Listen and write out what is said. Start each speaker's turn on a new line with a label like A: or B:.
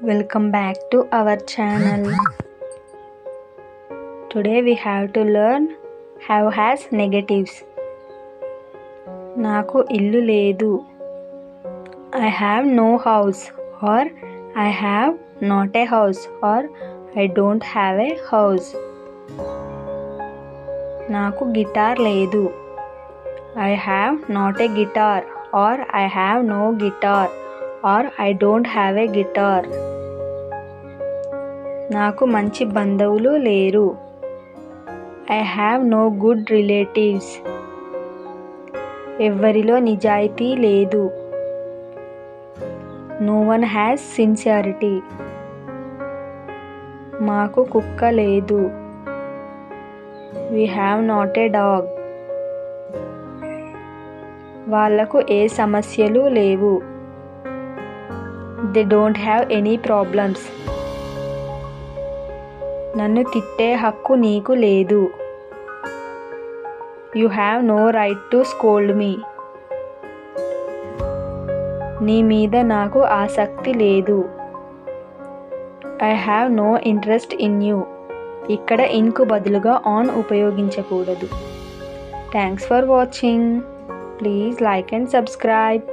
A: Welcome back to our channel. Today we have to learn have has negatives. నాకు ఇల్లు లేదు. I have no house or I have not a house or I don't have a house. నాకు guitar లేదు. I have not a guitar or I have no guitar or I don't have a guitar. నాకు మంచి బంధువులు లేరు. I have no good relatives. ఎవ్వరిలో నిజాయితీ లేదు. No one has sincerity. మాకు కుక్క లేదు. We have not a dog. వాళ్ళకు ఏ సమస్యలు లేవు. They don't have any problems. నన్ను తిట్టే హక్కు నీకు లేదు. You have no right to scold me. నీ మీద నాకు ఆసక్తి లేదు. I have no interest in you. ఇక్కడ ఇన్కు బదులుగా ఆన్ ఉపయోగించకూడదు. Thanks for watching. Please like and subscribe.